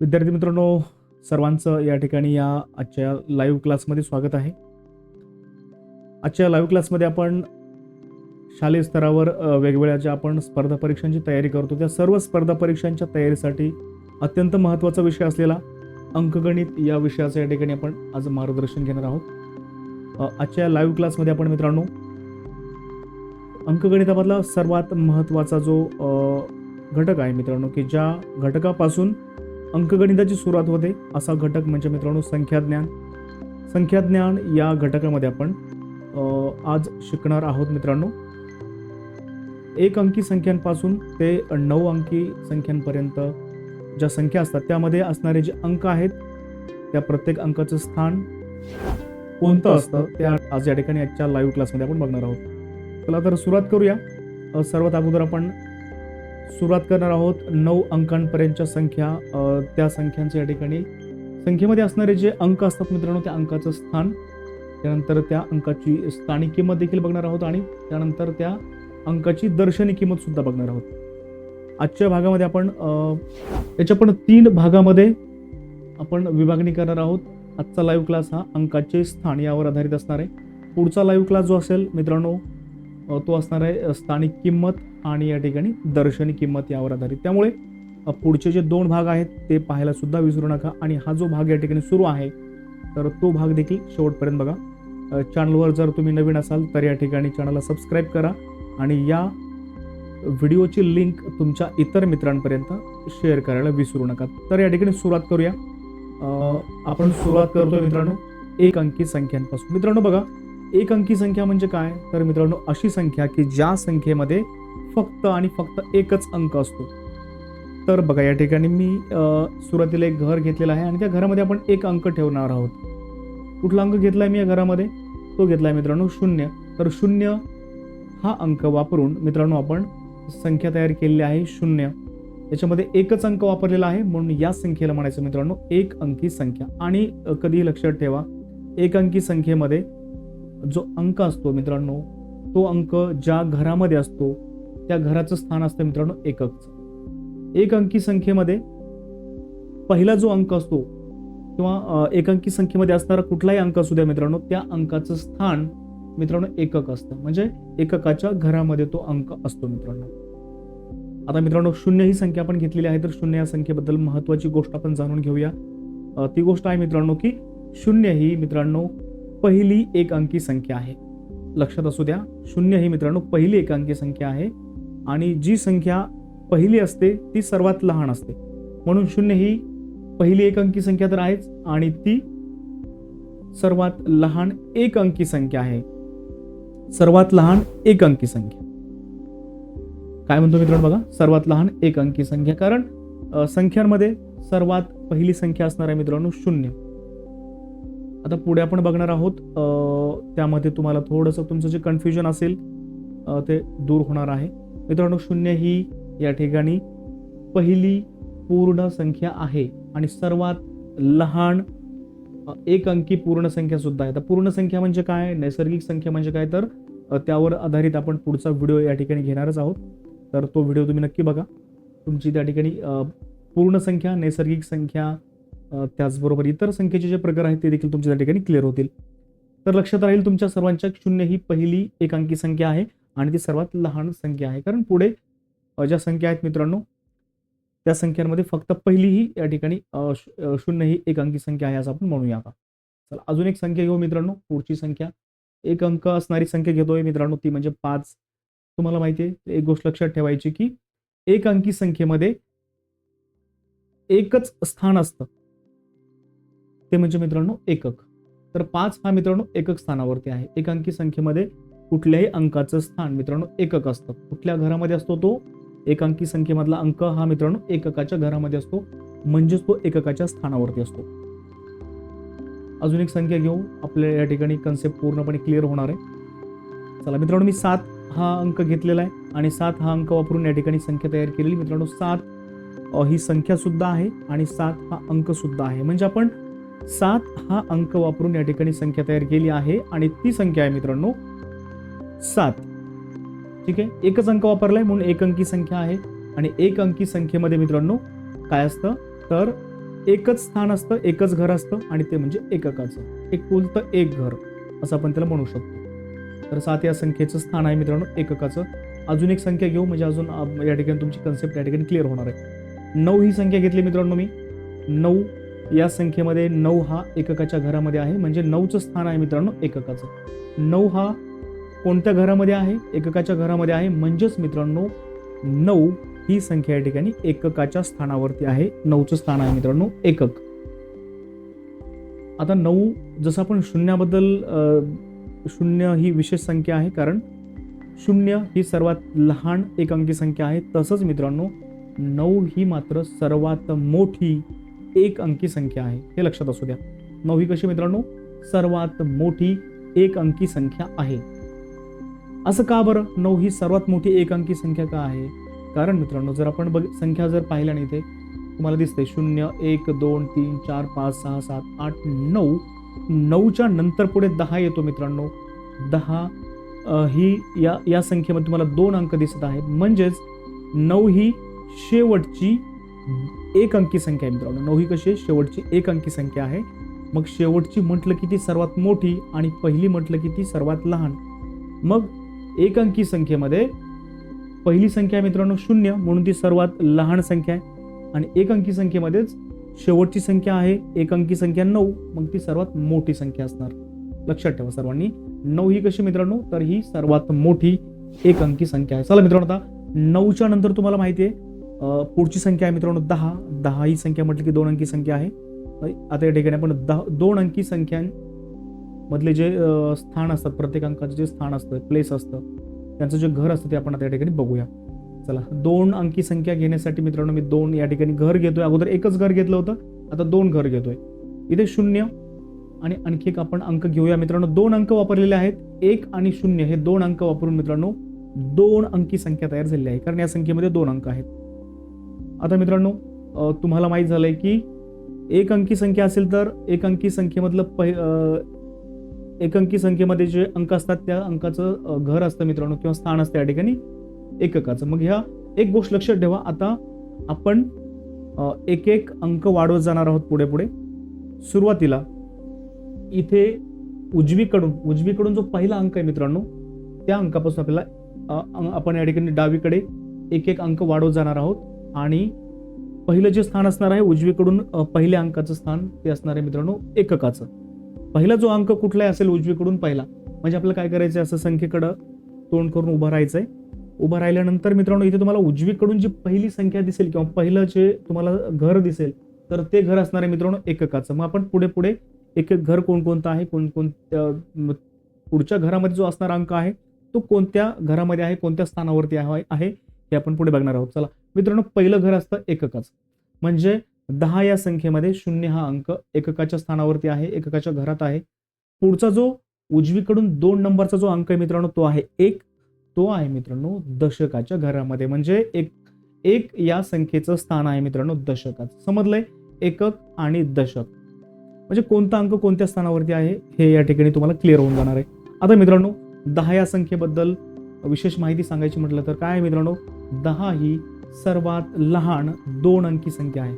विद्यार्थी मित्रांनो, सर्वांचं या ठिकाणी या आजच्या लाईव्ह क्लासमध्ये स्वागत आहे. आजच्या लाईव्ह क्लासमध्ये आपण शालेय स्तरावर वेगवेगळ्या ज्या आपण स्पर्धा परीक्षांची तयारी करतो त्या सर्व स्पर्धा परीक्षांच्या तयारीसाठी अत्यंत महत्त्वाचा विषय असलेला अंकगणित या विषयाचं या ठिकाणी आपण आज मार्गदर्शन घेणार आहोत. आजच्या लाईव्ह क्लासमध्ये आपण मित्रांनो अंकगणितामधला सर्वात महत्त्वाचा जो घटक आहे मित्रांनो, की ज्या घटकापासून अंकगणिताची सुरुवात होते असा घटक म्हणजे मित्रांनो संख्याज्ञान. संख्याज्ञान या घटकामध्ये आपण आज शिकणार आहोत मित्रांनो. 1 अंकी संख्यांपासून ते 9 अंकी संख्यांपर्यंत ज्या संख्या असतात त्यामध्ये असणारे जे अंक आहेत त्या प्रत्येक अंकाचं स्थान कोणतं असतं त्या आज या ठिकाणी आजच्या लाईव्ह क्लासमध्ये आपण बघणार आहोत. चला तर सुरुवात करूया. सर्वात अगोदर आपण सुरुवात करणार आहोत 9 अंकांपर्यंतच्या संख्या. त्या संख्यांच्या या ठिकाणी संख्येमध्ये असणारे जे अंक असतात मित्रांनो त्या अंकाचं स्थान, त्यानंतर त्या अंकाची स्थानिक किंमत देखील बघणार आहोत आणि त्यानंतर त्या अंकाची दर्शनी किंमत सुद्धा बघणार आहोत. आजच्या भागामध्ये आपण याच्या पण 3 भागामध्ये आपण विभागणी करणार आहोत. आजचा लाईव्ह क्लास हा अंकाचे स्थान यावर आधारित असणार आहे. पुढचा लाईव्ह क्लास जो असेल मित्रांनो तो असणार आहे स्थानिक किंमत आणि या ठिकाणी दर्शनी किंमत यावर आधारित. त्यामुळे पुढचे जे 2 भाग आहेत ते पाहायला सुद्धा विसरू नका आणि हा जो भाग या ठिकाणी सुरू आहे तर तो भाग देखील शेवटपर्यंत बघा. चॅनलवर जर तुम्ही नवीन असाल तर या ठिकाणी चॅनलला सबस्क्राईब करा आणि या व्हिडिओची लिंक तुमच्या इतर मित्रांपर्यंत शेअर करायला विसरू नका. तर या ठिकाणी सुरुवात करूया. आपण सुरुवात करतोय मित्रांनो 1 अंकी संख्यांपासून. मित्रांनो बघा, 1 अंकी संख्या म्हणजे काय तर मित्रांनो अशी संख्या की ज्या संख्येमध्ये फक्त आणि फक्त एकच अंक असतो. तर बघा या ठिकाणी मी सुरुवातीला एक घर घेतलेलं आहे आणि त्या घरामध्ये आपण 1 अंक ठेवणार आहोत. कुठला अंक घेतलाय मी या घरामध्ये? तो घेतलाय मित्रांनो 0. तर 0 हा अंक वापरून मित्रांनो आपण संख्या तयार केलेली आहे 0. याच्यामध्ये एकच अंक वापरलेला आहे म्हणून या संख्येला म्हणायचं मित्रांनो 1 अंकी संख्या. आणि कधीही लक्षात ठेवा 1 अंकी संख्येमध्ये जो अंक असतो मित्रांनो तो अंक ज्या घरामध्ये असतो त्या घराचं स्थान असतं मित्रांनो एककचं. 1 अंकी संख्येमध्ये पहिला जो अंक असतो किंवा 1 अंकी संख्येमध्ये असणारा कुठलाही अंक असू द्या मित्रांनो त्या अंकाचं स्थान मित्रांनो एकक असतं. म्हणजे एककाच्या घरामध्ये तो अंक असतो मित्रांनो. आता मित्रांनो 0 ही संख्या आपण घेतलेली आहे तर 0 या संख्येबद्दल महत्वाची गोष्ट आपण जाणून घेऊया. ती गोष्ट आहे मित्रांनो की 0 ही मित्रांनो पहिली 1 अंकी संख्या आहे. लक्षात असू द्या 0 ही मित्रांनो पहिली 1 अंकी संख्या आहे आणि जी संख्या पहिली असते ती सर्वात लहान असते. म्हणून 0 ही पहिली 1 अंकी संख्या तर आहेच आणि ती सर्वात लहान 1 अंकी संख्या आहे. सर्वात लहान 1 अंकी संख्या काय म्हणतो मित्रांनो बघा, सर्वात लहान 1 अंकी संख्या. कारण संख्यांमध्ये सर्वात पहिली संख्या असणार आहे मित्रांनो 0. आता पुढे आपण बघणार आहोत त्यामध्ये तुम्हाला थोडंसं तुमचं जे कन्फ्युजन असेल ते दूर होणार आहे. मित्रांनो 0 ही या ठिकाणी पहिली पूर्ण संख्या आहे आणि सर्वात लहान 1 अंकी पूर्ण संख्या सुद्धा आहे. तर पूर्ण संख्या म्हणजे काय, नैसर्गिक संख्या म्हणजे काय, तर त्यावर आधारित आपण पुढचा व्हिडिओ या ठिकाणी घेणारच आहोत. तर तो व्हिडिओ तुम्ही नक्की बघा. तुमची त्या ठिकाणी पूर्ण संख्या, नैसर्गिक संख्या त्याचबरोबर इतर संख्येचे जे प्रकार आहेत ते देखील तुमच्या त्या ठिकाणी क्लिअर होतील. तर लक्षात राहील तुमच्या सर्वांच्या 0 ही पहिली 1 अंकी संख्या आहे आणि ती सर्वात लहान संख्या आहे. कारण पुढे ज्या संख्या आहेत मित्रांनो त्या संख्यांमध्ये फक्त पहिली ही या ठिकाणी 0 ही 1 अंकी संख्या आहे असं आपण म्हणूया. आता चला अजून एक संख्या घेऊ मित्रांनो. पुढची संख्या 1 अंक असणारी संख्या घेतोय मित्रांनो ती म्हणजे 5. तुम्हाला माहिती आहे एक गोष्ट लक्षात ठेवायची की 1 अंकी संख्येमध्ये एकच स्थान असतं ते म्हणजे मित्रांनो एकक. तर 5 हा मित्रांनो एकक स्थानावरती आहे. 1 अंकी संख्येमध्ये कुठल्याही अंकाचं स्थान मित्रांनो एकक असतं. कुठल्या घरामध्ये असतो तो 1 अंकी संख्येमधला अंक हा मित्रांनो एककाच्या घरामध्ये असतो म्हणजेच तो एककाच्या स्थानावरती असतो. अजून एक संख्या घेऊ, आपल्या या ठिकाणी कन्सेप्ट पूर्णपणे क्लिअर होणार आहे. चला मित्रांनो मी 7 हा अंक घेतलेला आहे आणि 7 हा अंक वापरून या ठिकाणी संख्या तयार केलेली. मित्रांनो 7 ही संख्या सुद्धा आहे आणि 7 हा अंक सुद्धा आहे. म्हणजे आपण 7 हा अंक वापरून या ठिकाणी संख्या तयार केली आहे आणि ती संख्या आहे मित्रांनो 7. ठीक आहे, एकच अंक वापरलाय म्हणून 1 अंकी संख्या आहे आणि 1 अंकी संख्येमध्ये मित्रांनो काय असतं तर एकच स्थान असतं, एकच घर असतं आणि ते म्हणजे एककाचं. एक कुलतं एक घर असं आपण त्याला म्हणू शकतो. तर 7 या संख्येचं स्थान आहे मित्रांनो एककाचं. अजून एक संख्या घेऊ म्हणजे अजून या ठिकाणी तुमची कन्सेप्ट या ठिकाणी क्लिअर होणार आहे. 9 ही संख्या घेतली मित्रांनो मी. 9 या संख्येमध्ये 9 हा एककाच्या घरामध्ये आहे म्हणजे 9चं स्थान आहे मित्रांनो एककाचं. 9 हा कोणत्या घरामध्ये आहे? एककाच्या घरामध्ये आहे. म्हणजेच मित्रांनो 9 ही संख्या या ठिकाणी एककाच्या स्थानावरती आहे. 9चं स्थान आहे मित्रांनो एकक. आता 9 जसं आपण शून्याबद्दल 0 ही विशेष संख्या आहे कारण 0 ही सर्वात लहान एक अंकी संख्या आहे. तसंच मित्रांनो 9 ही मात्र सर्वात मोठी एक अंकी संख्या आहे. हे लक्षात असू द्या. 9 ही कशी मित्रांनो सर्वात मोठी एक अंकी संख्या आहे. असं का बरं? 9 ही सर्वात मोठी एक अंकी संख्या का आहे? कारण मित्रांनो जर आपण संख्या जर पाहिल्या नाही ते तुम्हाला दिसते 0 1 2 3 4 5 6 7 8 9. 9च्या नंतर पुढे 10 येतो मित्रांनो. 10 ही या संख्येमध्ये तुम्हाला 2 अंक दिसत आहेत. म्हणजेच 9 ही शेवटची एक अंकी संख्या आहे मित्रांनो. 9 ही कशी आहे? शेवटची एक अंकी संख्या आहे. मग शेवटची म्हटलं की ती सर्वात मोठी आणि पहिली म्हटलं की ती सर्वात लहान. मग एक अंकी संख्येमध्ये पहिली संख्या आहे मित्रांनो 0 म्हणून ती सर्वात लहान संख्या आहे आणि एक अंकी संख्येमध्येच शेवटची संख्या आहे एक अंकी संख्या 9 मग ती सर्वात मोठी संख्या असणार. लक्षात ठेवा सर्वांनी. 9 ही कशी मित्रांनो तर ही सर्वात मोठी एक अंकी संख्या आहे. चला मित्रांनो आता 9च्या नंतर तुम्हाला माहिती आहे पुढची संख्या आहे मित्रांनो 10. 10 ही संख्या म्हटली की 2 अंकी संख्या आहे. आता या ठिकाणी आपण 2 अंकी संख्यांमधले जे स्थान असतात प्रत्येक अंकाचं जे स्थान असतं प्लेस असतं त्यांचं जे घर असतं ते आपण आता या ठिकाणी बघूया. चला 2 अंकी संख्या घेण्यासाठी मित्रांनो मी 2 या ठिकाणी घर घेतोय. अगोदर एकच घर घेतलं होतं आता 2 घर घेतोय. इथे 0 आणि आणखी एक आपण अंक घेऊया मित्रांनो. 2 अंक वापरलेले आहेत. 1 आणि 0 हे 2 अंक वापरून मित्रांनो 2 अंकी संख्या तयार झालेली आहे कारण या संख्येमध्ये 2 अंक आहेत. आता मित्रांनो तुम्हाला माहित झालंय की एक अंकी संख्या असेल तर एक अंकी संख्येमधलं एक अंकी संख्येमध्ये जे अंक असतात त्या अंकाचं घर असतं मित्रांनो किंवा स्थान असतं या ठिकाणी एककाचं. मग ह्या एक गोष्ट लक्षात ठेवा. आता आपण एक एक अंक वाढवत जाणार आहोत पुढे पुढे. सुरुवातीला इथे उजवीकडून जो पहिला अंक आहे मित्रांनो त्या अंकापासून आपल्याला आपण या ठिकाणी डावीकडे एक एक अंक वाढवत जाणार आहोत आणि पहिलं जे स्थान असणार आहे उजवीकडून पहिल्या अंकाचं स्थान ते असणार आहे मित्रांनो एककाचं. पहिला जो अंक कुठलाही असेल उजवीकडून पहिला म्हणजे आपल्याला काय करायचं असं संख्येकडं तोंड करून उभं राहायचंय. उभं राहिल्यानंतर मित्रांनो इथे तुम्हाला उजवीकडून जी पहिली संख्या दिसेल किंवा पहिलं जे तुम्हाला घर दिसेल तर ते घर असणार आहे मित्रांनो एककाचं. मग आपण पुढे पुढे एक एक घर कोणकोणतं आहे कोणकोणत्या पुढच्या घरामध्ये जो असणारा अंक आहे तो कोणत्या घरामध्ये आहे कोणत्या स्थानावरती आहे हे आपण पुढे बघणार आहोत. चला मित्रांनो पहिलं घर असतं एककाचं म्हणजे 10 या संख्येमध्ये 0 हा अंक एककाच्या स्थानावरती आहे एककाच्या घरात आहे. पुढचा जो उजवीकडून 2 नंबरचा जो अंक आहे मित्रांनो तो आहे 1. तो आहे मित्रांनो दशकाच्या घरामध्ये म्हणजे एक या संख्येचं स्थान आहे मित्रांनो दशकाचं. समजलंय? एकक आणि दशक म्हणजे कोणता अंक कोणत्या स्थानावरती आहे हे या ठिकाणी तुम्हाला क्लिअर होऊन जाणार आहे. आता मित्रांनो 10 या संख्येबद्दल विशेष माहिती सांगायची म्हटलं तर काय आहे मित्रांनो 10 ही सर्वात लहान 2 अंकी संख्या आहे.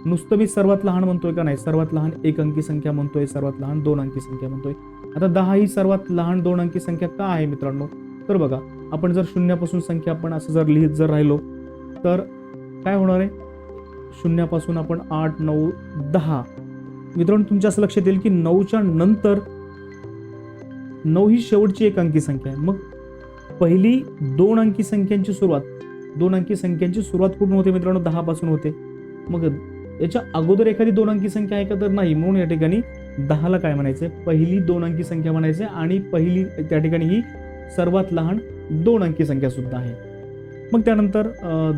नुसतं मी सर्वात लहान म्हणतोय का नाही सर्वात लहान एक अंकी संख्या म्हणतोय सर्वात लहान 2 अंकी संख्या म्हणतोय. आता 10 ही सर्वात लहान 2 अंकी संख्या का आहे मित्रांनो तर बघा आपण जर शून्यापासून संख्या आपण असं जर लिहित जर राहिलो तर काय होणार आहे शून्यापासून आपण 8 9 10 मित्रांनो तुमच्या असं लक्षात येईल की 9च्या नंतर 9 ही शेवटची एक अंकी संख्या आहे. मग पहिली 2 अंकी संख्यांची सुरुवात 2 अंकी संख्यांची सुरुवात कुठून होते मित्रांनो 10 पासून होते. मग याच्या अगोदर एखादी 2 अंकी संख्या आहे का तर नाही. म्हणून या ठिकाणी 10ला काय म्हणायचंय पहिली 2 अंकी संख्या म्हणायचंय आणि पहिली त्या ठिकाणी ही सर्वात लहान 2 अंकी संख्या सुद्धा आहे. मग त्यानंतर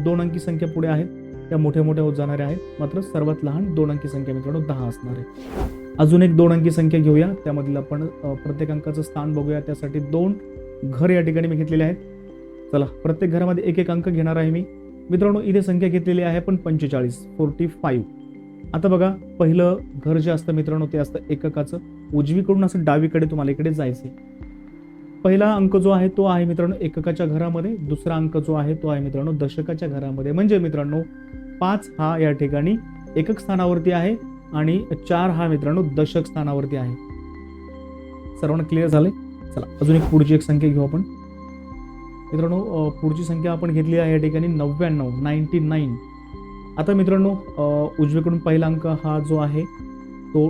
2 अंकी संख्या पुढे आहेत त्या मोठ्या मोठ्या होत जाणाऱ्या आहेत मात्र सर्वात लहान 2 अंकी संख्या मित्रांनो 10 असणार आहे. अजून एक 2 अंकी संख्या घेऊया त्यामधील आपण प्रत्येक अंकाचं स्थान बघूया. त्यासाठी 2 घर या ठिकाणी मी घेतलेले आहेत. चला प्रत्येक घरामध्ये एक एक अंक घेणार आहे मी मित्रांनो. इथे संख्या घेतलेली आहे पण 45. आता बघा पहिलं घर जे असतं मित्रांनो ते असतं एककाचं. उजवीकडून असं डावीकडे तुम्हाला इकडे जायचंय. पहिला अंक जो आहे तो आहे मित्रांनो एककाच्या घरामध्ये. दुसरा अंक जो आहे तो आहे मित्रांनो दशकाच्या घरामध्ये. म्हणजे मित्रांनो 5 हा या ठिकाणी एकक स्थानावरती आहे आणि 4 हा मित्रांनो दशक स्थानावरती आहे. सर्वांना क्लिअर झाले? चला अजून एक पुढची एक संख्या घेऊ आपण मित्रांनो. पुढची संख्या आपण घेतली आहे या ठिकाणी 99. आता मित्रांनो उजवीकडून पहिला अंक हा जो आहे तो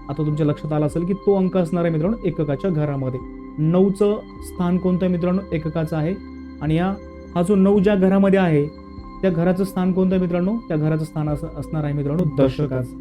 आता तुमच्या लक्षात आला असेल की तो अंक असणार आहे मित्रांनो एककाच्या घरामध्ये. 9चं स्थान कोणतं आहे मित्रांनो? एककाचं आहे. आणि हा जो 9 ज्या घरामध्ये आहे त्या घराचं स्थान कोणतं आहे मित्रांनो? त्या घराचं स्थान असणार आहे मित्रांनो दशकाचं.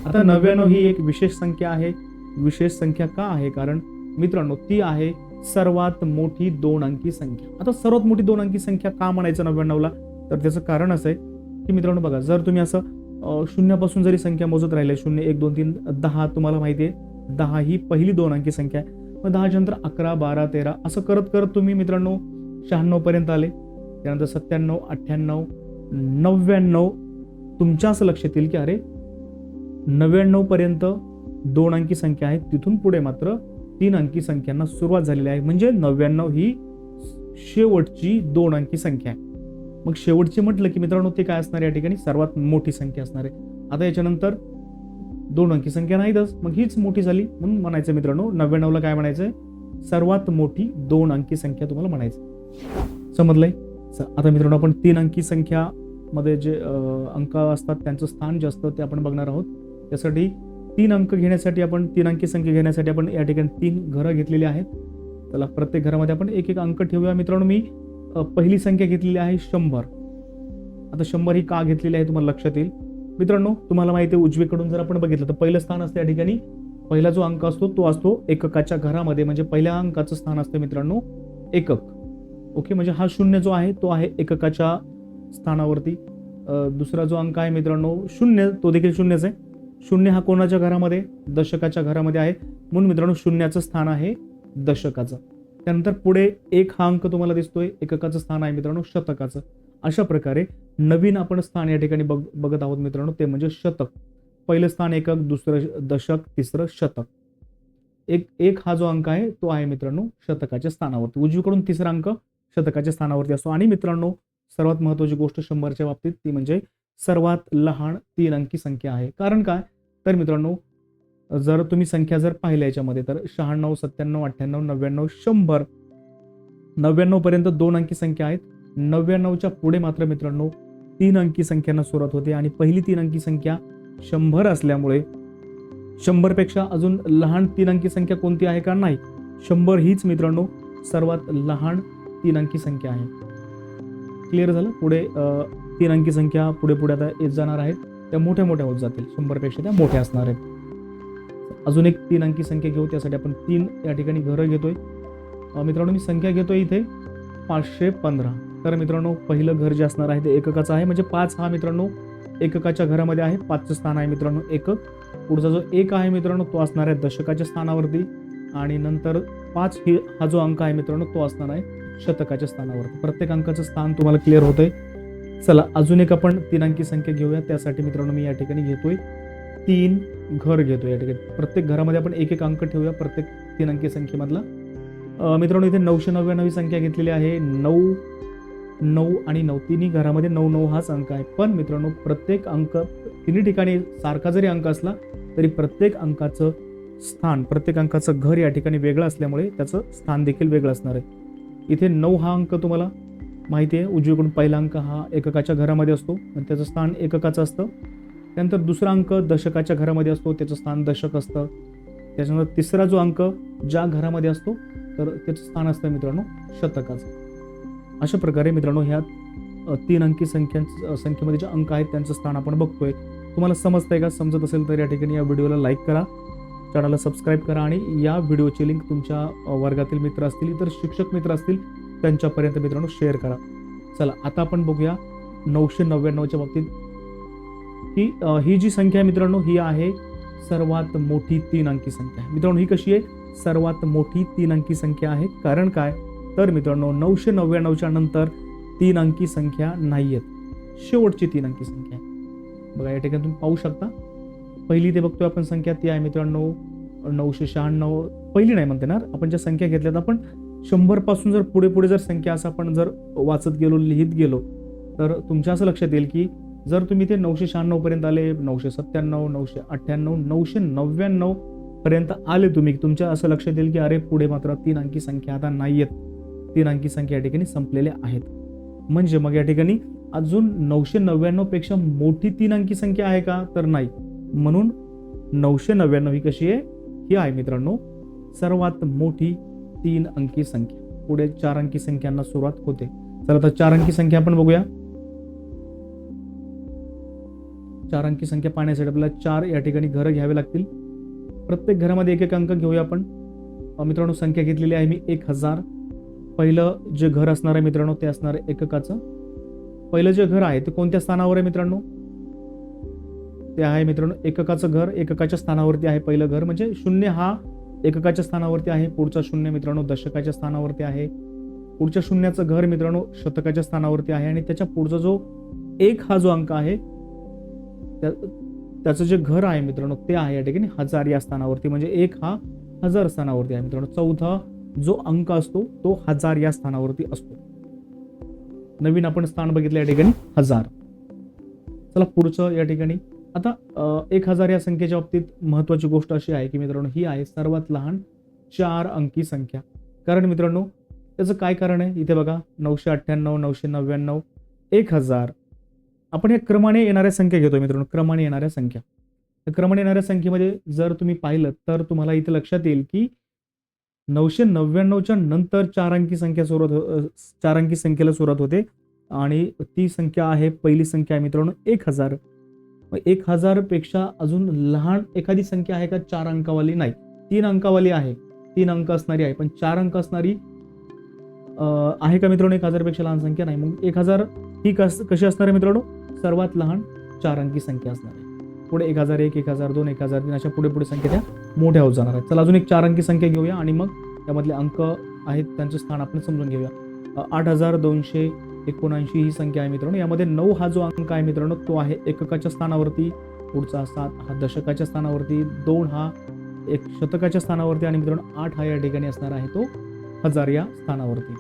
आता 99 ही एक विशेष संख्या आहे. विशेष संख्या का आहे? कारण मित्रांनो ती आहे सर्वात मोठी 2 अंकी संख्या. आता सर्वात मोठी 2 अंकी संख्या का म्हणायचं 99ला? तर त्याचं कारण असं आहे की मित्रांनो बघा, जर तुम्ही असं शून्यापासून जरी संख्या मोजत राहिले 0 1 2 3 10, तुम्हाला माहिती आहे 10 ही पहिली 2 अंकी संख्या आहे. मग 10च्या नंतर 11 12 13 असं करत करत तुम्ही मित्रांनो 96 पर्यंत आले. त्यानंतर 97 98 99 तुमच्या असं लक्षात येईल की अरे 99 पर्यंत 2 अंकी संख्या आहे. तिथून पुढे मात्र 3 अंकी संख्यांना सुरुवात झालेली आहे. म्हणजे 99 ही शेवटची 2 अंकी संख्या आहे. मग शेवटची म्हटलं की मित्रांनो ते काय असणार या ठिकाणी? सर्वात मोठी संख्या असणार आहे. आता याच्यानंतर 2 अंकी संख्या नाहीतच, मग हीच मोठी झाली म्हणून म्हणायचं मित्रांनो 99ला काय म्हणायचंय? सर्वात मोठी 2 अंकी संख्या तुम्हाला म्हणायचं. समजलंय? आता मित्रांनो आपण 3 अंकी संख्या मध्ये जे अंक असतात त्यांचं स्थान जे असतं ते आपण बघणार आहोत. त्यासाठी 3 अंक घेण्यासाठी आपण 3 अंकी संख्या घेण्यासाठी आपण या ठिकाणी 3 घरं घेतलेली आहेत. त्याला प्रत्येक घरामध्ये आपण एक एक अंक ठेवूया. मित्रांनो मी पहिली संख्या घेतलेली आहे 100. आता 100 ही का घेतलेली आहे तुम्हाला लक्षात येईल. मित्रांनो तुम्हाला माहिती आहे उजवीकडून जर आपण बघितलं तर पहिलं स्थान असतं या ठिकाणी. पहिला जो अंक असतो तो असतो एककाच्या घरामध्ये, म्हणजे पहिल्या अंकाचं स्थान असतं मित्रांनो एकक. ओके, म्हणजे हा 0 जो आहे तो आहे एककाच्या स्थानावरती. दुसरा जो अंक आहे मित्रांनो 0 तो देखील 0च आहे. 0 हा कोणाच्या घरामध्ये? दशकाच्या घरामध्ये आहे. म्हणून मित्रांनो 0चं स्थान आहे दशकाचं. त्यानंतर पुढे 1 हा अंक तुम्हाला दिसतोय, एककाचं स्थान आहे मित्रांनो शतकाचं. अशा प्रकारे नवीन आपण स्थान या ठिकाणी बघत आहोत मित्रांनो, ते म्हणजे शतक. पहिलं स्थान एकक, दुसरं दशक, तिसरं शतक. एक हा जो अंक आहे तो आहे मित्रांनो शतकाच्या स्थानावरती. उजवीकडून तिसरा अंक शतकाच्या स्थानावरती असतो. आणि मित्रांनो सर्वात महत्त्वाची गोष्ट 100च्या बाबतीत ती म्हणजे सर्वात लहान 3 अंकी संख्या आहे. कारण काय? तर मित्रांनो जर तुम्ही संख्या जर पाहिल्या याच्यामध्ये तर 96 97 98 99 100 99 पर्यंत 2 अंकी संख्या आहेत. 99च्या पुढे मात्र मित्रांनो 3 अंकी संख्यांना सुरुवात होते आणि पहिली 3 अंकी संख्या 100 असल्यामुळे 100 पेक्षा अजून लहान 3 अंकी संख्या कोणती आहे का? नाही, 100 हीच मित्रांनो सर्वात लहान 3 अंकी संख्या आहे. क्लिअर झालं? पुढे 3 अंकी संख्या पुढे पुढे आता येत जाणार आहेत, त्या मोठ्या मोठ्या होत जातील. 100 पेक्षा त्या मोठ्या असणार आहेत. अजून एक 3 अंकी संख्या घेऊ. त्यासाठी आपण 3 या ठिकाणी घरं घेतोय. मित्रांनो मी संख्या घेतोय इथे 515. तर मित्रांनो पहिलं घर जे असणार आहे ते एककाचं आहे, म्हणजे 5 हा मित्रांनो एककाच्या घरामध्ये आहे. 5चं स्थान आहे मित्रांनो एकक. पुढचा जो 1 आहे मित्रांनो तो असणार आहे दशकाच्या स्थानावरती. आणि नंतर 5 हा जो अंक आहे मित्रांनो तो असणार आहे शतकाच्या स्थानावरती. प्रत्येक अंकाचं स्थान तुम्हाला क्लिअर होतंय. चला अजून एक आपण 3 अंकी संख्या घेऊया. त्यासाठी मित्रांनो मी या ठिकाणी घेतोय 3 घर घेतोय. या ठिकाणी प्रत्येक घरामध्ये आपण एक एक अंक ठेवूया प्रत्येक 3 अंकी संख्येमधला. मित्रांनो इथे 999 ही संख्या घेतलेली आहे. 9 9 आणि 9 तिन्ही घरामध्ये 9 9 हाच अंक आहे. पण मित्रांनो प्रत्येक अंक तिन्ही ठिकाणी सारखा जरी अंक असला तरी प्रत्येक अंकाचं स्थान, प्रत्येक अंकाचं घर या ठिकाणी वेगळं असल्यामुळे त्याचं स्थान देखील वेगळं असणार आहे. इथे 9 हा अंक तुम्हाला माहिती आहे, उजवीकडून पहिला अंक हा एककाच्या घरामध्ये असतो आणि त्याचं स्थान एककाचं असतं. त्यानंतर दुसरा अंक दशकाच्या घरामध्ये असतो, त्याचं स्थान दशक असतं. त्याच्यानंतर तिसरा जो अंक ज्या घरामध्ये असतो तर त्याचं स्थान असतं मित्रांनो शतकाचं. अशा प्रकारे मित्रांनो ह्या 3 अंकी संख्येमध्ये जे अंक आहेत त्यांचं स्थान आपण बघतोय. तुम्हाला समजतंय का? समजत असेल तर या ठिकाणी या व्हिडिओला लाईक करा, चॅनलला सबस्क्राईब करा आणि या व्हिडिओची लिंक तुमच्या वर्गातील मित्र असतील, इतर शिक्षक मित्र असतील त्यांच्यापर्यंत मित्रांनो शेअर करा. चला आता आपण बघूया 999च्या बाबतीत की ही जी संख्या आहे मित्रांनो ही आहे सर्वात मोठी 3 अंकी संख्या. मित्रांनो ही कशी आहे? सर्वात मोठी 3 अंकी संख्या आहे. कारण काय? तर मित्रांनो 999च्या नंतर 3 अंकी संख्या नाही आहेत, शेवटची 3 अंकी संख्या आहे. बघा या ठिकाणी तुम्ही पाहू शकता. पहिली ते बघतोय आपण संख्या ती आहे मित्रांनो 996. पहिली नाही म्हणते ना आपण ज्या संख्या घेतल्यात आपण 100 पासून जर पुढे पुढे जर संख्या असं आपण जर वाचत गेलो लिहित गेलो तर तुमच्या असं लक्षात येईल की जर तुम्ही ते 996 पर्यंत आले, 997, 998, 999 पर्यंत आले तुम्ही, तुमच्या असं लक्षात येईल की अरे पुढे मात्र 3 अंकी संख्या आता नाहीयेत, 3 अंकी संख्या या ठिकाणी संपलेल्या आहेत. म्हणजे मग या ठिकाणी अजून 999 पेक्षा मोठी 3 अंकी संख्या आहे का? तर नाही. म्हणून 999 ही कशी आहे? ही आहे मित्रांनो सर्वात मोठी 3 अंकी संख्या. पुढे 4 अंकी संख्यांना सुरुवात होते. तर आता 4 अंकी संख्या आपण बघूया. 4 अंकी संख्या पाहण्यासाठी आपल्याला 4 या ठिकाणी घरं घ्यावे लागतील. प्रत्येक घरामध्ये एक एक अंक घेऊया आपण. मित्रांनो संख्या घेतलेली आहे मी 1000. पहिलं जे घर असणार आहे मित्रांनो ते असणार आहे एककाचं. पहिलं जे घर आहे ते कोणत्या स्थानावर आहे मित्रांनो? ते आहे मित्रांनो एककाचं घर. एककाच्या स्थानावरती आहे पहिलं घर, म्हणजे 0 हा एककाच्या स्थानावरती आहे. पुढचा 0 मित्रांनो दशकाच्या स्थानावरती आहे. पुढच्या 0चं घर मित्रांनो शतकाच्या स्थानावरती आहे. आणि त्याच्या पुढचा जो 1 हा जो अंक आहे त्याचं जे घर आहे मित्रांनो ते आहे या ठिकाणी 1000 या स्थानावरती, म्हणजे 1 हा 1000 स्थानावरती आहे मित्रांनो. चौथा जो अंक असतो तो 1000 या स्थानावरती असतो. नवीन आपण स्थान बघितलं या ठिकाणी 1000. चला पुढचं या ठिकाणी आता 1000 या संख्येच्या बाबतीत महत्वाची गोष्ट अशी आहे की मित्रांनो ही आहे सर्वात लहान 4 अंकी संख्या. कारण मित्रांनो त्याचं काय कारण आहे? इथे बघा 998, 999, 1000. आपण या क्रमाने येणाऱ्या संख्या घेतो मित्रांनो, क्रमाने येणाऱ्या संख्या. तर क्रमाने येणाऱ्या संख्येमध्ये जर तुम्ही पाहिलं तर तुम्हाला इथे लक्षात येईल की 999च्या नंतर 4 अंकी संख्या 4 अंकी संख्येला सुरुवात होते आणि ती संख्या आहे पहिली संख्या आहे मित्रांनो 1000. 1000 पेक्षा अजून लहान एखादी संख्या आहे का? 4 अंकावाली नाही, 3 अंकावाली आहे. 3 अंक असणारी आहे, पण 4 अंक असणारी आहे का मित्रांनो? 1000 पेक्षा लहान संख्या नाही. मग 1000 ही कशी असणार आहे मित्रांनो? सर्वात लहान 4 अंकी संख्या असणार आहे. पुढे 1001, 1002, 1003 अशा पुढे पुढे संख्या त्या मोठ्या होत जाणार आहेत. चला अजून एक 4 अंकी संख्या घेऊया आणि मग त्यामधले अंक आहेत त्यांचं स्थान आपण समजून घेऊया. 8279 ही संख्या आहे मित्रांनो. यामध्ये 9 हा जो अंक आहे मित्रांनो तो आहे एककाच्या स्थानावरती. पुढचा 7 हा दशकाच्या स्थानावरती, 2 हा एक शतकाच्या स्थानावरती आणि मित्रांनो 8 हा या ठिकाणी असणार आहे तो 1000 या स्थानावरती.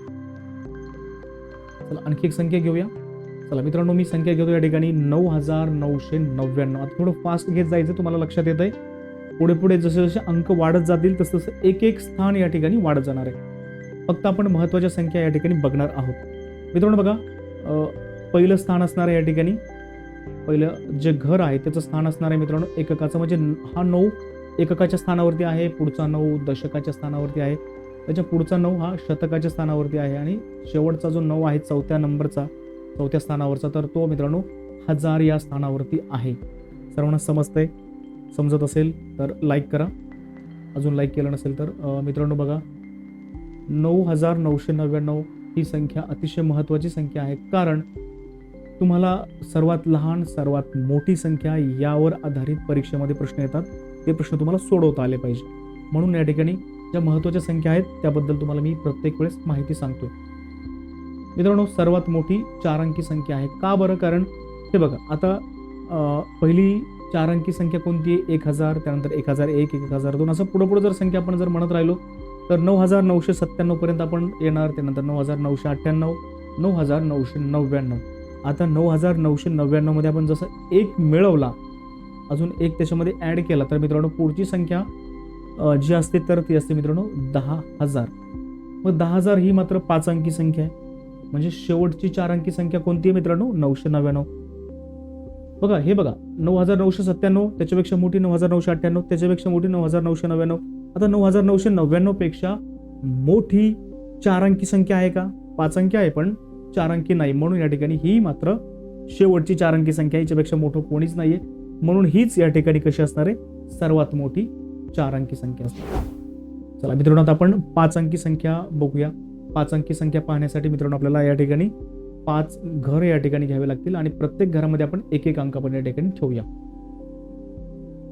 चला आणखी एक संख्या घेऊया. चला मित्रांनो मी संख्या घेतो या ठिकाणी 9999. आता थोडं फास्ट घेत जायचं, तुम्हाला लक्षात येत आहे. पुढे पुढे जसे जसे अंक वाढत जातील तसं तसं एक एक स्थान या ठिकाणी वाढत जाणार आहे. फक्त आपण महत्त्वाच्या संख्या या ठिकाणी बघणार आहोत. मित्रांनो बघा पहिलं स्थान असणार आहे या ठिकाणी, पहिलं जे घर आहे त्याचं स्थान असणार आहे मित्रांनो एककाचं, म्हणजे हा 9 एककाच्या स्थानावरती आहे. पुढचा 9 दशकाच्या स्थानावरती आहे. त्याच्या पुढचा 9 हा शतकाच्या स्थानावरती आहे आणि शेवटचा जो 9 आहे चौथ्या स्थानावरचा तर तो मित्रांनो 1000 या स्थानावरती आहे. सर्वांना समजतंय? समजत असेल तर लाईक करा. अजून लाईक केलं नसेल तर मित्रांनो बघा 9999 ही संख्या अतिशय महत्त्वाची संख्या आहे. कारण तुम्हाला सर्वात लहान सर्वात मोठी संख्या यावर आधारित परीक्षेमध्ये प्रश्न येतात. ते प्रश्न तुम्हाला सोडवता आले पाहिजे. म्हणून या ठिकाणी ज्या महत्त्वाच्या संख्या आहेत त्याबद्दल तुम्हाला मी प्रत्येक वेळेस माहिती सांगतोय. मित्रांनो सर्वात मोठी 4 अंकी संख्या आहे. का बरं? कारण हे बघा आता पहिली 4 अंकी संख्या कोणती आहे? 1000, त्यानंतर 1001, 1002 असं पुढं पुढं जर संख्या आपण जर म्हणत राहिलो तर 9997 पर्यंत आपण येणार. त्यानंतर 9998, 9999. आता 9999 मध्ये आपण जसं 1 मिळवला, अजून 1 त्याच्यामध्ये ऍड केला तर मित्रांनो पुढची संख्या जी असते तर ती असते मित्रांनो 10000. मग 10000 ही मात्र 5 अंकी संख्या आहे. म्हणजे शेवटची 4 अंकी संख्या कोणती आहे मित्रांनो? 999. बघा हे बघा 9997 त्याच्यापेक्षा मोठी 9998, त्याच्यापेक्षा मोठी 9999. आता 9999 पेक्षा मोठी 4 अंकी संख्या आहे का? 5 अंकी आहे पण 4 अंकी नाही. म्हणून या ठिकाणी ही मात्र शेवटची 4 अंकी संख्या, याच्यापेक्षा मोठं कोणीच नाहीये. म्हणून हीच या ठिकाणी कशी असणार आहे? सर्वात मोठी 4 अंकी संख्या असणार. चला मित्रांनो आता आपण 5 अंकी संख्या बघूया. 5 अंकी संख्या पाहण्यासाठी मित्रांनो आपल्याला या ठिकाणी 5 घर या ठिकाणी घ्यावे लागतील आणि प्रत्येक घरामध्ये आपण एक एक अंक आपण या ठिकाणी ठेवूया.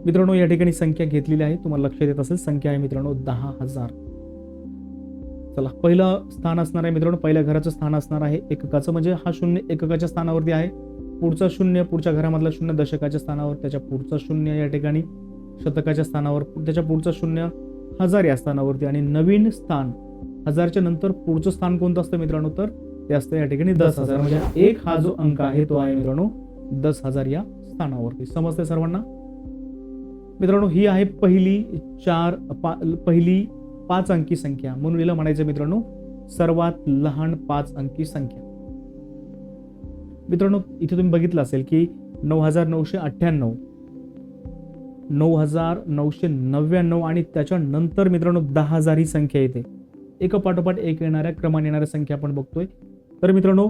मित्रांनो या ठिकाणी संख्या घेतलेली आहे, तुम्हाला लक्षात येत असेल. संख्या आहे मित्रांनो 10000. चला पहिलं स्थान असणार आहे मित्रांनो, पहिल्या घराचं स्थान असणार आहे एककाचं, म्हणजे हा 0 एककाच्या स्थानावरती आहे. पुढचा 0 पुढच्या घरामधला 0 दशकाच्या स्थानावर, त्याच्या पुढचा 0 या ठिकाणी शतकाच्या स्थानावर, त्याच्या पुढचा 0 1000 या स्थानावरती आणि नवीन स्थान 1000च्या नंतर पुढचं स्थान कोणतं असतं मित्रांनो? तर ते असतं या ठिकाणी 10,000. म्हणजे 1 हा जो अंक आहे तो आहे मित्रांनो 10,000 या स्थानावरती. समजते सर्वांना मित्रांनो? ही आहे पहिली 5 अंकी संख्या, म्हणून हिला म्हणायचं मित्रांनो सर्वात लहान 5 अंकी संख्या. मित्रांनो इथे तुम्ही बघितलं असेल की 9,998, 9,999 आणि त्याच्यानंतर मित्रांनो 10,000 ही संख्या येते. एका पाठोपाठ एक येणाऱ्या क्रमाने येणाऱ्या संख्या आपण बघतोय. तर मित्रांनो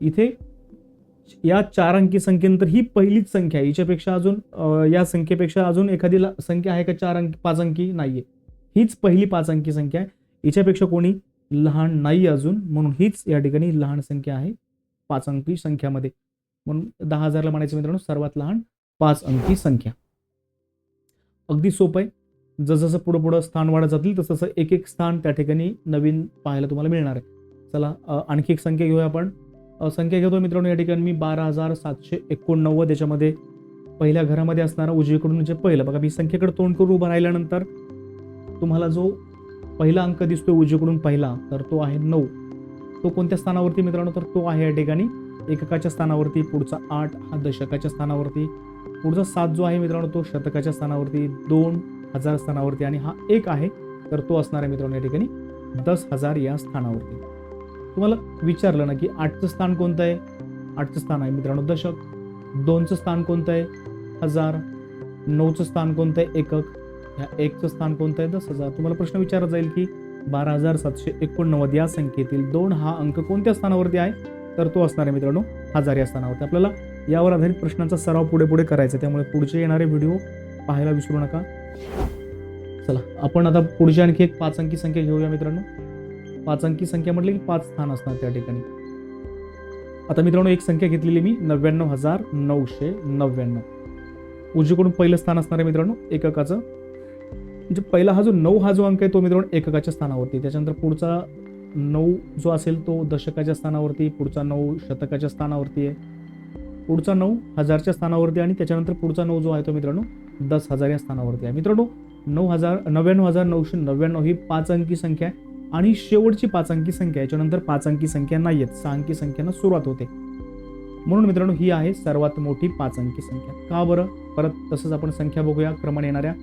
इथे या 4 अंकी संख्येनंतर ही पहिलीच संख्या आहे. हिच्यापेक्षा अजून या संख्येपेक्षा अजून एखादी संख्या आहे का 4 अंकी 5 अंकी? नाहीये. हीच पहिली 5 अंकी संख्या आहे. हिच्यापेक्षा कोणी लहान नाही अजून, म्हणून हीच या ठिकाणी लहान संख्या आहे 5 अंकी संख्यामध्ये. म्हणून 10,000ला म्हणायचं मित्रांनो सर्वात लहान 5 अंकी संख्या. अगदी सोपं आहे. जसं पुढं पुढं स्थान वाढत जातील तसं एक एक स्थान त्या ठिकाणी नवीन पाहायला तुम्हाला मिळणार आहे. चला आणखी एक संख्या घेऊया आपण. संख्या घेतो मित्रांनो या ठिकाणी मी 12,789. याच्यामध्ये पहिल्या घरामध्ये असणारा उजवीकडून जे पहिलं बघा, मी संख्येकडे तोंड करून उभं राहिल्यानंतर तुम्हाला जो पहिला अंक दिसतोय उजवीकडून पहिला, तर तो आहे 9. तो कोणत्या स्थानावरती मित्रांनो? तर तो आहे या ठिकाणी एककाच्या स्थानावरती. पुढचा 8 हा दशकाच्या स्थानावरती. पुढचा 7 जो आहे मित्रांनो तो शतकाच्या स्थानावरती, 2000 स्थानावरती. आणि हा 1 आहे तर तो असणार आहे मित्रांनो या ठिकाणी 10,000 या स्थानावरती. तुम्हाला विचारलं ना की 8चं स्थान कोणतं आहे? 8चं स्थान आहे मित्रांनो दशक. 2चं स्थान कोणतं आहे? 1000. 9चं स्थान कोणतं आहे? एकक. ह्या 1चं स्थान कोणतं आहे? 10,000. तुम्हाला प्रश्न विचारला जाईल की 12,789 या संख्येतील 2 हा अंक कोणत्या स्थानावरती आहे? तर तो असणार आहे मित्रांनो 1000 या स्थानावरती. आपल्याला यावर आधारित प्रश्नांचा सराव पुढे पुढे करायचा, त्यामुळे पुढचे येणारे व्हिडिओ पाहायला विसरू नका. चला आपण आता पुढची आणखी एक 5 अंकी संख्या घेऊया मित्रांनो. 5 अंकी संख्या म्हटलं की 5 स्थान असणार त्या ठिकाणी. आता मित्रांनो एक संख्या घेतलेली मी 99,999. उजवीकडून पहिलं स्थान असणार आहे मित्रांनो एककाचं. म्हणजे पहिला हा जो 9 हा जो अंक आहे तो मित्रांनो एककाच्या स्थानावरती. त्याच्यानंतर पुढचा 9 जो असेल तो दशकाच्या स्थानावरती. पुढचा 9 शतकाच्या स्थानावरती आहे. पुढचा 9 हजारच्या स्थानावरती. आणि त्याच्यानंतर पुढचा 9 जो आहे तो मित्रांनो 10,000 या स्थानावरती आहे. मित्रांनो 99,999 ही 5 अंकी संख्या आहे. आणि शेवटची 5 अंकी संख्या, याच्यानंतर 5 अंकी संख्या नाही आहेत, 6 अंकी संख्येनं सुरुवात होते. म्हणून मित्रांनो ही आहे सर्वात मोठी 5 अंकी संख्या. का बरं? परत तसंच आपण संख्या बघूया क्रमाने येणाऱ्या.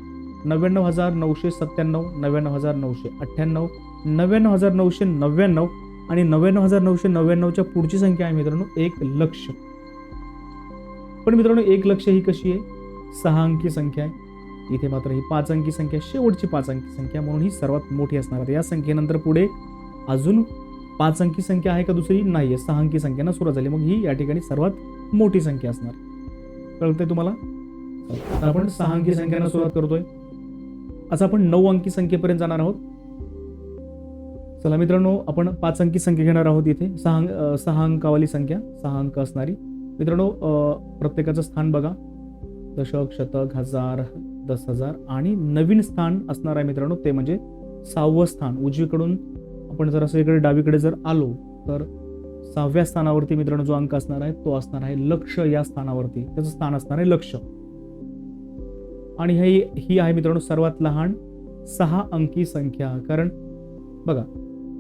99,997, 99,998, 99,999 आणि 99,999च्या पुढची संख्या आहे मित्रांनो 1,00,000. पण मित्रांनो 1,00,000 ही कशी आहे? 6 अंकी संख्या आहे. इथे मात्र ही 5 अंकी संख्या, शेवटची 5 अंकी संख्या, म्हणून ही सर्वात मोठी असणार आहे. या संख्येनंतर पुढे अजून 5 अंकी संख्या आहे का दुसरी? नाहीये. 6 अंकी संख्येनं सुरुवात झाली, मग ही या ठिकाणी सर्वात मोठी संख्या असणार. कळतंय तुम्हाला? तर आपण 6 अंकी संख्येनं सुरुवात करतोय. असं आपण 9 अंकी संख्येपर्यंत जाणार आहोत. चला मित्रांनो आपण 5 अंकी संख्या घेणार आहोत. इथे 6 अंकावाली संख्या, 6 अंक असणारी. मित्रांनो प्रत्येकाचं स्थान बघा. दशक, शतक, हजार, 10,000 आणि नवीन स्थान असणार आहे मित्रांनो ते म्हणजे 6वं स्थान. उजवीकडून आपण जर असं इकडे डावीकडे जर आलो तर 6व्या स्थानावरती मित्रांनो जो अंक असणार आहे तो असणार आहे लक्ष या स्थानावरती. त्याचं स्थान असणार आहे लक्ष. आणि ही आहे मित्रांनो सर्वात लहान 6 अंकी संख्या. कारण बघा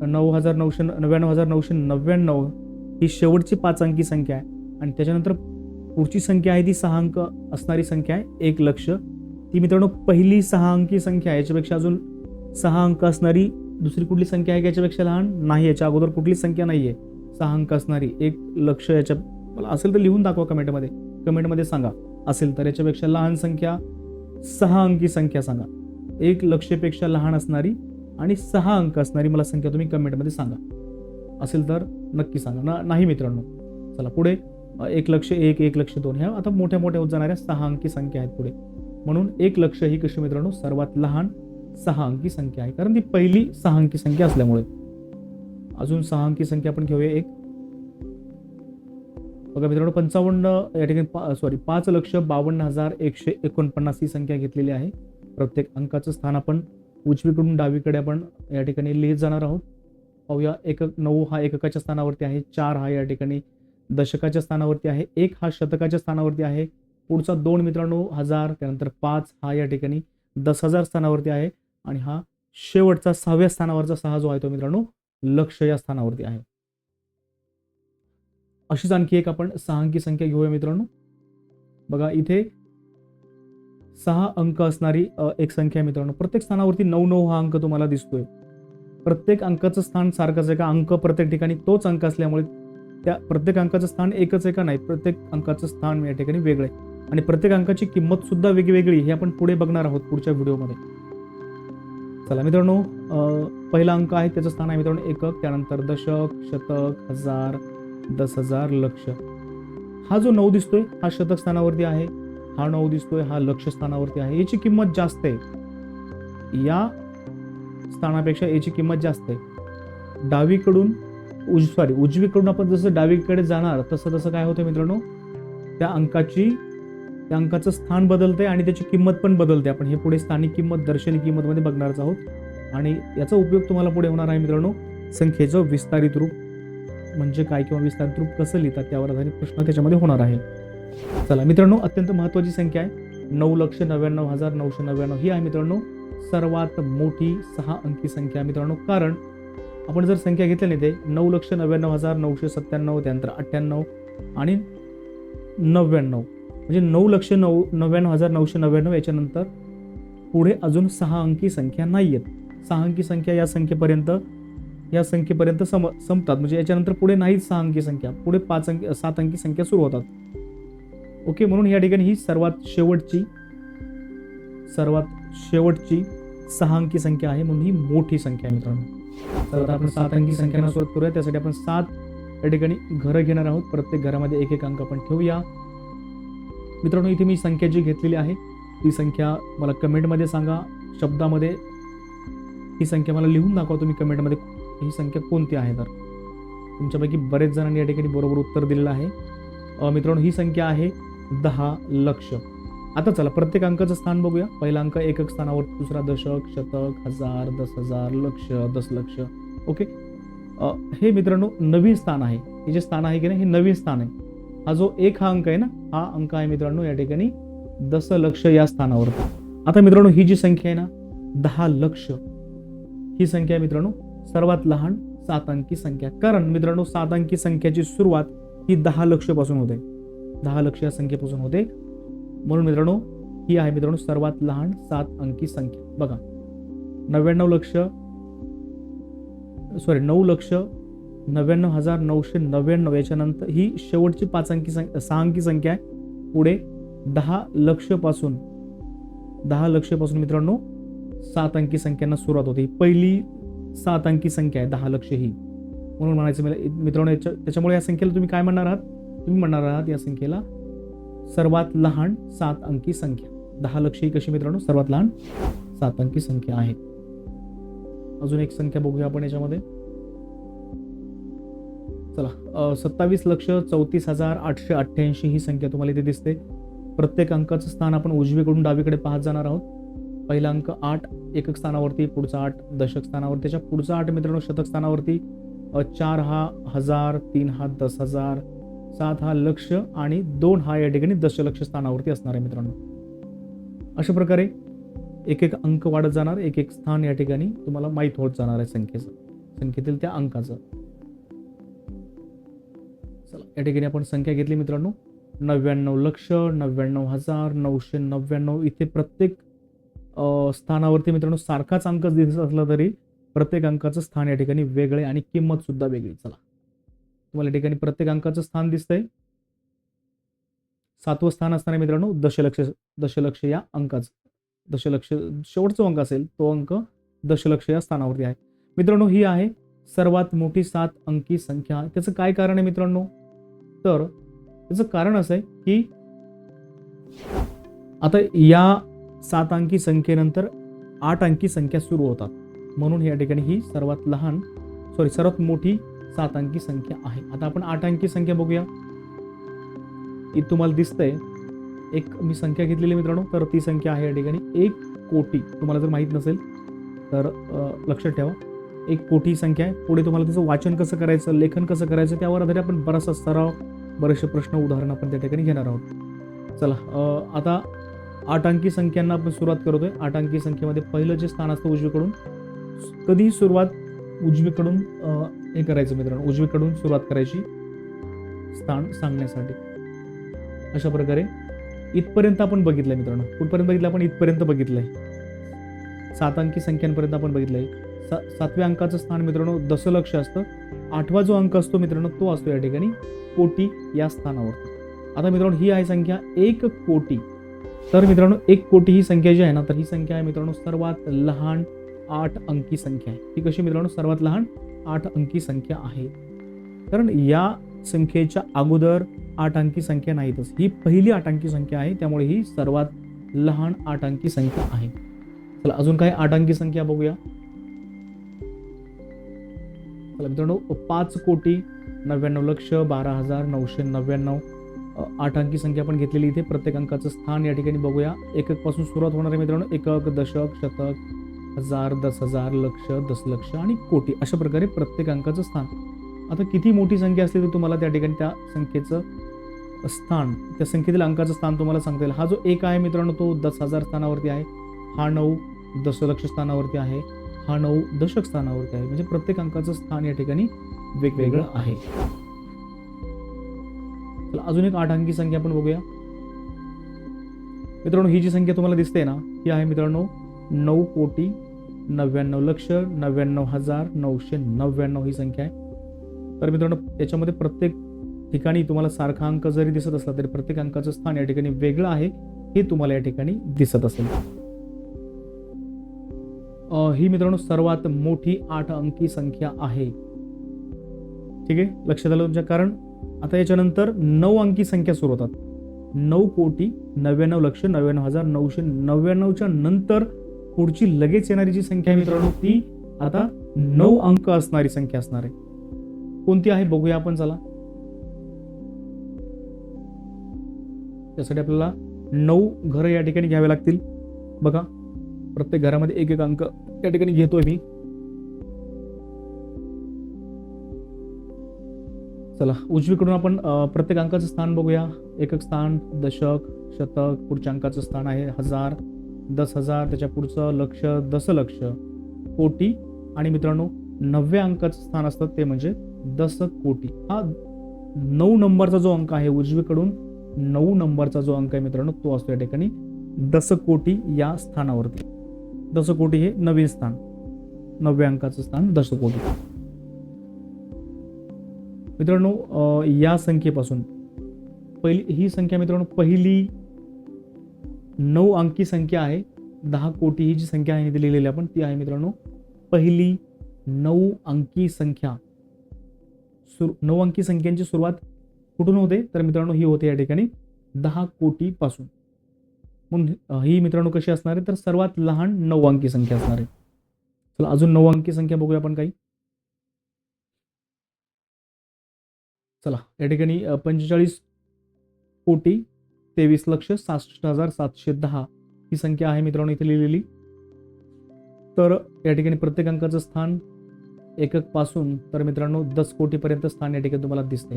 99,999 ही शेवटची 5 अंकी संख्या आहे. आणि त्याच्यानंतर पुढची संख्या आहे ती 6 अंक असणारी संख्या आहे 1,00,000. ती मित्रांनो पहिली 6 अंकी संख्या आहे. याच्यापेक्षा अजून 6 अंक असणारी दुसरी कुठली संख्या आहे याच्यापेक्षा लहान? नाही. याच्या अगोदर कुठली संख्या नाहीये 6 अंक असणारी 1,00,000. याच्या मला असेल तर लिहून दाखवा कमेंटमध्ये सांगा. असेल तर याच्यापेक्षा लहान संख्या 6 अंकी संख्या सांगा. 1,00,000 पेक्षा लहान असणारी आणि 6 अंक असणारी मला संख्या तुम्ही कमेंटमध्ये सांगा. असेल तर नक्की सांगा. नाही मित्रांनो. चला पुढे 1,00,001, 1,00,002 ह्या आता मोठ्या होत जाणाऱ्या 6 अंकी संख्या आहेत पुढे. म्हणून 1,00,000 ही कशी मित्रांनो सर्वात लहान 6 अंकी संख्या आहे, कारण ती पहिली 6 अंकी संख्या असल्यामुळे. अजून 6 अंकी संख्या आपण घेऊया एक. बघा मित्रांनो 55 या ठिकाणी 5,52,149 ही संख्या घेतलेली आहे. प्रत्येक अंकाचं स्थान आपण उजवीकडून डावीकडे आपण या ठिकाणी लिहित जाणार आहोत. पाहूया. 9 हा एककाच्या स्थानावरती आहे. 4 हा या ठिकाणी दशकाच्या स्थानावरती आहे. 1 हा शतकाच्या स्थानावरती आहे. पुढचा 2 मित्रांनो 1000. त्यानंतर 5 हा या ठिकाणी 10,000 स्थानावरती आहे. आणि हा शेवटचा 6व्या स्थानावरचा 6 जो आहे तो मित्रांनो लक्ष या स्थानावरती आहे. अशीच आणखी एक आपण 6 अंकी संख्या घेऊया मित्रांनो. बघा इथे 6 अंक असणारी एक संख्या आहे मित्रांनो. प्रत्येक स्थानावरती 9 हा अंक तुम्हाला दिसतोय. प्रत्येक अंकाचं स्थान सारखंच आहे का? अंक प्रत्येक ठिकाणी तोच अंक असल्यामुळे त्या प्रत्येक अंकाचं स्थान एकच आहे का? नाही, प्रत्येक अंकाचं स्थान या ठिकाणी वेगळं आहे आणि प्रत्येक अंकाची किंमत सुद्धा वेगवेगळी हे आपण पुढे बघणार आहोत पुढच्या व्हिडिओमध्ये. चला मित्रांनो, पहिला अंक आहे त्याचं स्थान आहे मित्रांनो एकक, त्यानंतर दशक, शतक, हजार, 10,000, लक्ष. हा जो 9 दिसतोय हा शतक स्थानावरती आहे, हा 9 दिसतोय हा लक्ष स्थानावरती आहे. याची किंमत जास्त आहे, या स्थानापेक्षा याची किंमत जास्त आहे. डावीकडून उजवीकडून आपण जसं डावीकडे जाणार तसं तसं काय होतं मित्रांनो, त्या अंकाचं स्थान बदलते आणि त्याची किंमत पण बदलते. आपण हे पुढे स्थानिक किंमत, दर्शनी किंमत मध्ये बघणारच आहोत आणि याचा उपयोग तुम्हाला पुढे होणार आहे मित्रांनो. संख्येचं विस्तारित रूप म्हणजे काय किंवा विस्तारित रूप कसं लिहितात त्यावर आधारित प्रश्न त्याच्यामध्ये होणार आहे. चला मित्रांनो, अत्यंत महत्त्वाची संख्या आहे 9,99,999. ही आहे मित्रांनो सर्वात मोठी 6 अंकी संख्या मित्रांनो. कारण आपण जर संख्या घेतल्या नाही ते 9,99,997, त्यानंतर 98 आणि 99 म्हणजे 9,99,999 याच्यानंतर पुढे अजून 6 अंकी संख्या नाही आहेत. 6 अंकी संख्या या संख्येपर्यंत संपतात. म्हणजे याच्यानंतर पुढे नाहीच 6 अंकी संख्या, पुढे 7 अंकी संख्या सुरू होतात. ओके, म्हणून या ठिकाणी ही सर्वात शेवटची 6 अंकी संख्या आहे, म्हणून ही मोठी संख्या आहे मित्रांनो. तर आता आपण 7 अंकी संख्यांना सुरुवात करूया. त्यासाठी आपण 7 या ठिकाणी घरं घेणार आहोत. प्रत्येक घरामध्ये एक एक अंक आपण ठेवूया मित्रांनो. इथे मी संख्या जी घेतलेली आहे ती संख्या मला कमेंटमध्ये सांगा, शब्दामध्ये ही संख्या मला लिहून दाखवा तुम्ही कमेंटमध्ये ही संख्या कोणती आहे. तर तुमच्यापैकी बरेच जणांनी या ठिकाणी बरोबर उत्तर दिलेलं आहे मित्रांनो. ही संख्या आहे 10 लक्ष. आता चला प्रत्येक अंकाचं स्थान बघूया. पहिला अंक एकक स्थानावर, दुसरा दशक, शतक, हजार, 10,000, लक्ष, 10 लक्ष. ओके, हे मित्रांनो नवीन स्थान आहे. हे जे स्थान आहे की नाही हे नवीन स्थान आहे. हा जो हा अंक आहे ना, हा अंक आहे मित्रांनो या ठिकाणी 10 लक्ष या स्थानावर. आता मित्रांनो ही जी संख्या आहे ना 10 लक्ष, ही संख्या आहे मित्रांनो सर्वात लहान 7 अंकी संख्या. कारण मित्रांनो 7 अंकी संख्याची सुरुवात ही 10 लक्ष पासून होते. 10 लक्ष या संख्येपासून होते. म्हणून मित्रांनो ही आहे मित्रांनो सर्वात लहान 7 अंकी संख्या. बघा 9,99,999 याच्यानंतर ही शेवटची 6 अंकी संख्या आहे. पुढे 10 लक्ष पासून मित्रांनो 7 अंकी संख्यांना सुरुवात होते. पहिली 7 अंकी संख्या आहे 10 लक्ष ही, म्हणून म्हणायचं मित्रांनो त्याच्यामुळे या संख्येला तुम्ही काय म्हणणार आहात? तुम्ही म्हणणार आहात या संख्येला सर्वात लहान 7 अंकी संख्या. 10 लक्ष ही कशी मित्रांनो सर्वात लहान 7 अंकी संख्या आहे. अजून एक संख्या बघूया आपण याच्यामध्ये. चला 27,34,888 ही संख्या तुम्हाला इथे दिसते. प्रत्येक अंकाचं स्थान आपण उजवीकडून डावीकडे पाहत जाणार आहोत. पहिला अंक 8 एकक स्थानावरती, पुढचा 8 दशक स्थानावरती, त्याच्या पुढचा 8 मित्रांनो शतक स्थानावरती, 4 हा 1000, 3 हा 10,000, 7 हा लक्ष आणि 2 हा या ठिकाणी दशलक्ष स्थानावरती असणार आहे मित्रांनो. अशा प्रकारे एक एक अंक वाढत जाणार, एक एक स्थान या ठिकाणी तुम्हाला माहीत होत जाणार आहे संख्येतील त्या अंकाचं. चला या ठिकाणी आपण संख्या घेतली मित्रांनो 99 लक्ष, 99,999. इथे प्रत्येक स्थानावरती मित्रांनो सारखाच अंक दिसत असला तरी प्रत्येक अंकाचं स्थान या ठिकाणी वेगळे आणि किंमत सुद्धा वेगळी. चला तुम्हाला या ठिकाणी प्रत्येक अंकाचं स्थान दिसतंय. 7वं स्थान असणार आहे मित्रांनो दशलक्ष या अंकाचं. दशलक्ष शेवटचा अंक असेल तो अंक दशलक्ष या स्थानावरती आहे मित्रांनो. ही आहे सर्वात मोठी 7 अंकी संख्या. त्याचं काय कारण आहे मित्रांनो? तर त्याचं कारण असं आहे की आता या 7 अंकी संख्येनंतर 8 अंकी संख्या सुरू होतात, म्हणून या ठिकाणी ही सर्वात मोठी 7 अंकी संख्या आहे. आता आपण 8 अंकी संख्या बघूया. इथे तुम्हाला दिसतंय एक मी संख्या घेतलेली मित्रांनो, तर ती संख्या आहे या ठिकाणी 1 कोटी. तुम्हाला जर माहित नसेल तर लक्षात ठेवा 1 कोटी संख्या आहे. पुढे तुम्हाला त्याचं वाचन कसं करायचं, लेखन कसं करायचं त्यावर आधारित आपण बराचसा सराव, बरेचसे प्रश्न उदाहरण आपण त्या ठिकाणी घेणार आहोत. चला आता 8 अंकी संख्यांना आपण सुरुवात करतोय. 8 अंकी संख्येमध्ये पहिलं जे स्थान असतं उजवीकडून, कधीही सुरुवात उजवीकडून हे करायचं मित्रांनो, उजवीकडून सुरुवात करायची. स्थान सांगण्यासाठी. अशा प्रकारे इथपर्यंत आपण बघितलंय मित्रांनो. कुठपर्यंत बघितलं आपण? इथपर्यंत बघितलंय. 7 अंकी संख्यांपर्यंत आपण बघितलंय. 7व्या अंकाचं स्थान मित्रांनो दशलक्ष असतं. 8वा जो अंक असतो मित्रांनो तो असतो या ठिकाणी कोटी या स्थानावरती. आता मित्रांनो ही आहे संख्या 1 कोटी. तर मित्रांनो 1 कोटी ही संख्या जी आहे ना, तर ही संख्या आहे मित्रांनो सर्वात लहान 8 अंकी संख्या आहे. ही कशी मित्रांनो? सर्वात लहान 8 अंकी संख्या आहे. कारण या संख्येच्या अगोदर 8 अंकी संख्या नाहीतच. ही पहिली 8 अंकी संख्या आहे, त्यामुळे ही सर्वात लहान 8 अंकी संख्या आहे. चला अजून काही 8 अंकी संख्या बघूया. चला मित्रांनो 5,99,12,999 8 अंकी संख्या आपण घेतलेली इथे. प्रत्येक अंकाचं स्थान या ठिकाणी बघूया. एकक पासून सुरुवात होणार आहे मित्रांनो. एकक, दशक, शतक, हजार, 10,000, लक्ष, दशलक्ष आणि कोटी अशा प्रकारे प्रत्येक अंकाचं स्थान. आता किती मोठी संख्या असली तर तुम्हाला त्या ठिकाणी त्या संख्येचं स्थान, त्या संख्येतील अंकाचं स्थान तुम्हाला सांगता येईल. हा जो 1 आहे मित्रांनो तो 10,000 स्थानावरती आहे. हा 9 दशलक्ष स्थानावरती आहे. हा 9 दशक स्थानावरती आहे. म्हणजे प्रत्येक अंकाचं स्थान या ठिकाणी वेगवेगळं आहे. अजून एक 8 अंकी संख्या आपण बघूया. मित्रांनो ही जी संख्या तुम्हाला दिसते ना, ही आहे मित्रांनो 9,99,99,999 ही संख्या आहे. तर मित्रांनो याच्यामध्ये प्रत्येक ठिकाणी तुम्हाला सारखा अंक जरी दिसत असला तरी प्रत्येक अंकाचं स्थान या ठिकाणी वेगळं आहे हे तुम्हाला या ठिकाणी दिसत असेल. ही मित्रांनो सर्वात मोठी 8 अंकी संख्या आहे. ठीक आहे, लक्षात आलं तुमच्या? कारण आता याच्यानंतर 9 अंकी संख्या सुरू होतात. 9,99,99,999च्या नंतर पुढची लगेच येणारी जी संख्या आहे मित्रांनो ती आता 9 अंक असणारी संख्या असणार आहे. कोणती आहे बघूया आपण. चला त्यासाठी आपल्याला 9 घरं या ठिकाणी घ्यावे लागतील. बघा प्रत्येक घरामध्ये एक एक अंक या ठिकाणी घेतोय मी. चला उजवीकडून आपण प्रत्येक अंकाचं स्थान बघूया. एकक स्थान, दशक, शतक, पुढच्या अंकाचं स्थान आहे 1000, 10,000, त्याच्या पुढचं लक्ष, दशलक्ष, कोटी आणि मित्रांनो 9व्या अंकाचं स्थान असतं ते म्हणजे दशकोटी. हा 9 नंबरचा जो अंक आहे उजवीकडून 9 नंबरचा जो अंक आहे मित्रांनो तो असतो या ठिकाणी दशकोटी या स्थानावरती. दशकोटी हे नवीन स्थान, 9व्या अंकाचं स्थान दशकोटी. मित्रांनो या संख्येपासून पहिली ही संख्या मित्रांनो पहिली 9 अंकी संख्या आहे. 10 कोटी ही जी संख्या आहे इथे लिहिलेली आपण ती आहे मित्रांनो पहिली 9 अंकी संख्या. 9 अंकी संख्यांची सुरुवात कुठून होते तर मित्रांनो ही होते या ठिकाणी 10 कोटी पासून. म्हणून ही मित्रांनो कशी असणार आहे तर सर्वात लहान 9 अंकी संख्या असणार आहे. चला अजून 9 अंकी संख्या बघूया आपण काही. चला या ठिकाणी 45,23,66,710 ही संख्या आहे मित्रांनो इथे लिहिलेली. तर या ठिकाणी प्रत्येक अंकाचं स्थान एकक पासून तर मित्रांनो 10 कोटीपर्यंत स्थान या ठिकाणी तुम्हाला दिसते.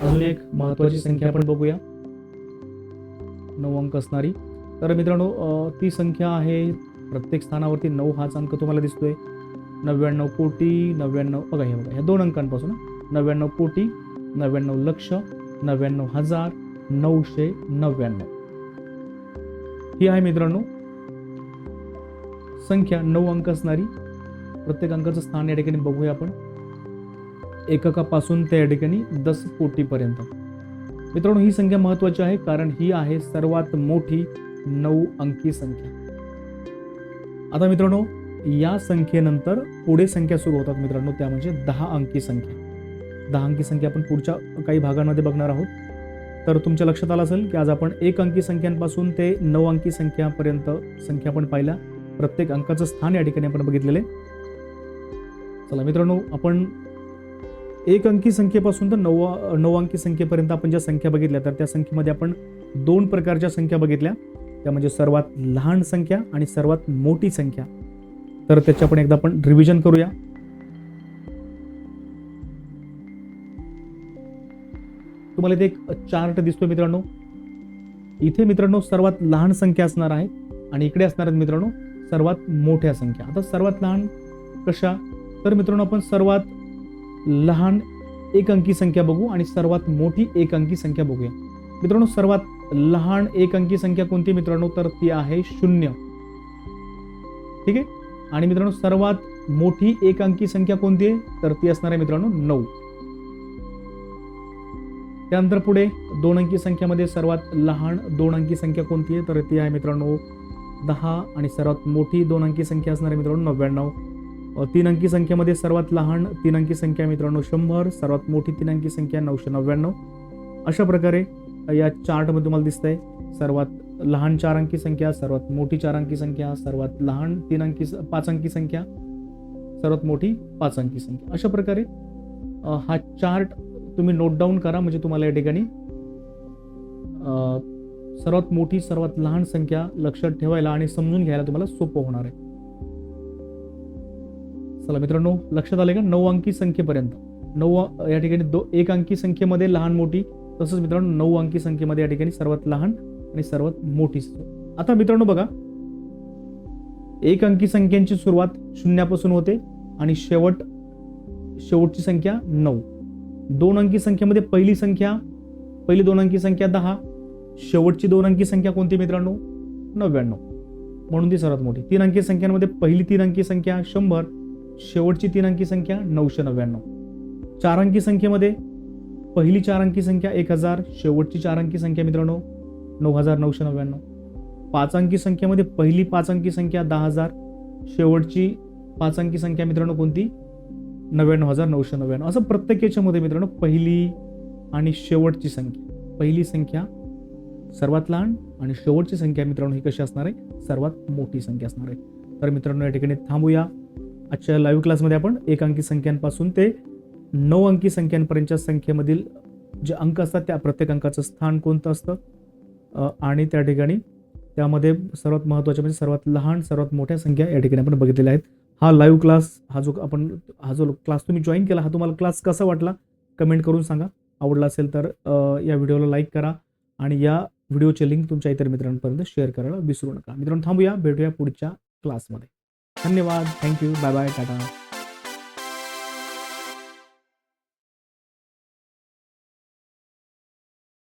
अजून एक महत्वाची संख्या आपण बघूया 9 अंक असणारी. तर मित्रांनो ती संख्या आहे प्रत्येक स्थानावरती 9 हाच अंक तुम्हाला दिसतोय. 99 कोटी, 99 बघा हे बघा ह्या 2 अंकांपासून 99 कोटी, 99 लक्ष, 99,999 ही आहे मित्रांनो संख्या 9 अंक असणारी. प्रत्येक अंकाचं स्थान या ठिकाणी बघूया आपण एककापासून ते या ठिकाणी 10 कोटीपर्यंत. मित्रांनो ही संख्या महत्वाची आहे कारण ही आहे सर्वात मोठी 9 अंकी संख्या. आता मित्रांनो या संख्येनंतर पुढे संख्या सुरू होतात मित्रांनो त्या म्हणजे 10 अंकी संख्या. 10 अंकी संख्या आपण पुढच्या काही भागांमध्ये बघणार आहोत. तर तुमच्या लक्षात आलं असेल की आज आपण 1 अंकी संख्यांपासून ते 9 अंकी संख्यापर्यंत संख्या आपण पाहिल्या. प्रत्येक अंकाचं स्थान या ठिकाणी आपण बघितलेले. चला मित्रांनो आपण 1 अंकी संख्येपासून तर 9 अंकी संख्येपर्यंत आपण ज्या संख्या बघितल्या तर त्या संख्येमध्ये आपण 2 प्रकारच्या संख्या बघितल्या. त्या म्हणजे सर्वात लहान संख्या आणि सर्वात मोठी संख्या. तर त्याची आपण एकदा आपण रिव्हिजन करूया. तुम्हाला इथे एक चार्ट दिसतोय मित्रांनो. इथे मित्रांनो सर्वात लहान संख्या असणार आहे आणि इकडे असणार आहेत मित्रांनो सर्वात मोठ्या संख्या. आता सर्वात लहान कशा तर मित्रांनो आपण सर्वात लहान एक अंकी संख्या बघू आणि सर्वात मोठी एक अंकी संख्या बघूया. मित्रांनो, सर्वात लहान एक अंकी संख्या कोणती मित्रांनो, तर ती आहे 0. ठीक आहे. आणि मित्रांनो, सर्वात मोठी एक अंकी संख्या कोणती आहे, तर ती असणार आहे मित्रांनो 9. त्यानंतर पुढे 2 अंकी संख्यामध्ये सर्वात लहान 2 अंकी संख्या कोणती आहे, तर ती आहे मित्रांनो 10. आणि सर्वात मोठी 2 अंकी संख्या असणार आहे मित्रांनो 99. 3 अंकी संख्येमध्ये सर्वात लहान 3 अंकी संख्या मित्रांनो 100. सर्वात मोठी 3 अंकी संख्या 999. अशा प्रकारे या चार्टमध्ये तुम्हाला दिसतंय सर्वात लहान 4 अंकी संख्या, सर्वात मोठी 4 अंकी संख्या, सर्वात लहान 5 अंकी संख्या, सर्वात मोठी 5 अंकी संख्या. अशा प्रकारे हा चार्ट तुम्ही नोट डाऊन करा, म्हणजे तुम्हाला या ठिकाणी सर्वात मोठी सर्वात लहान संख्या लक्षात ठेवायला आणि समजून घ्यायला तुम्हाला सोपं होणार आहे. चला मित्रांनो, लक्षात आले का? 9 अंकी संख्येपर्यंत 9 या ठिकाणी 1 अंकी संख्येमध्ये लहान मोठी, तसंच मित्रांनो 9 अंकी संख्येमध्ये या ठिकाणी सर्वात लहान आणि सर्वात मोठी. आता मित्रांनो बघा, 1 अंकी संख्यांची सुरुवात 0 पासून होते आणि शेवटची संख्या 9. 2 अंकी संख्येमध्ये पहिली 2 अंकी संख्या 10, शेवटची 2 अंकी संख्या कोणती मित्रांनो, 99, म्हणून ती सर्वात मोठी. 3 अंकी संख्यांमध्ये पहिली 3 अंकी संख्या 100, शेवटची 3 अंकी संख्या 999. 4 अंकी संख्येमध्ये पहिली 4 अंकी संख्या 1000, शेवटची 4 अंकी संख्या मित्रांनो 9999. 5 अंकी संख्येमध्ये पहिली 5 अंकी संख्या 10000, शेवटची 5 अंकी संख्या मित्रांनो कोणती, 99999. असं प्रत्येक याच्यामध्ये मित्रांनो पहिली आणि शेवटची संख्या, पहिली संख्या सर्वात लहान आणि शेवटची संख्या मित्रांनो ही कशी असणार आहे, सर्वात मोठी संख्या असणार आहे. तर मित्रांनो, या ठिकाणी थांबूया. आजच्या लाईव्ह क्लासमध्ये आपण 1 अंकी संख्यांपासून ते 9 अंकी संख्यांपर्यंतच्या संख्येमधील जे अंक असतात त्या प्रत्येक अंकाचं स्थान कोणतं असतं आणि त्या ठिकाणी त्यामध्ये सर्वात महत्त्वाच्या म्हणजे सर्वात लहान सर्वात मोठ्या संख्या या ठिकाणी आपण बघितलेल्या आहेत. हा लाईव्ह क्लास हा जो क्लास तुम्ही जॉईन केला, हा तुम्हाला क्लास कसा वाटला कमेंट करून सांगा. आवडला असेल तर या व्हिडिओला लाईक करा आणि या व्हिडिओचे लिंक तुमच्या इतर मित्रांपर्यंत शेअर करायला विसरू नका. मित्रांनो, थांबूया, भेटूया पुढच्या क्लासमध्ये. धन्यवाद, थँक्यू, बाय बाय, टाटा.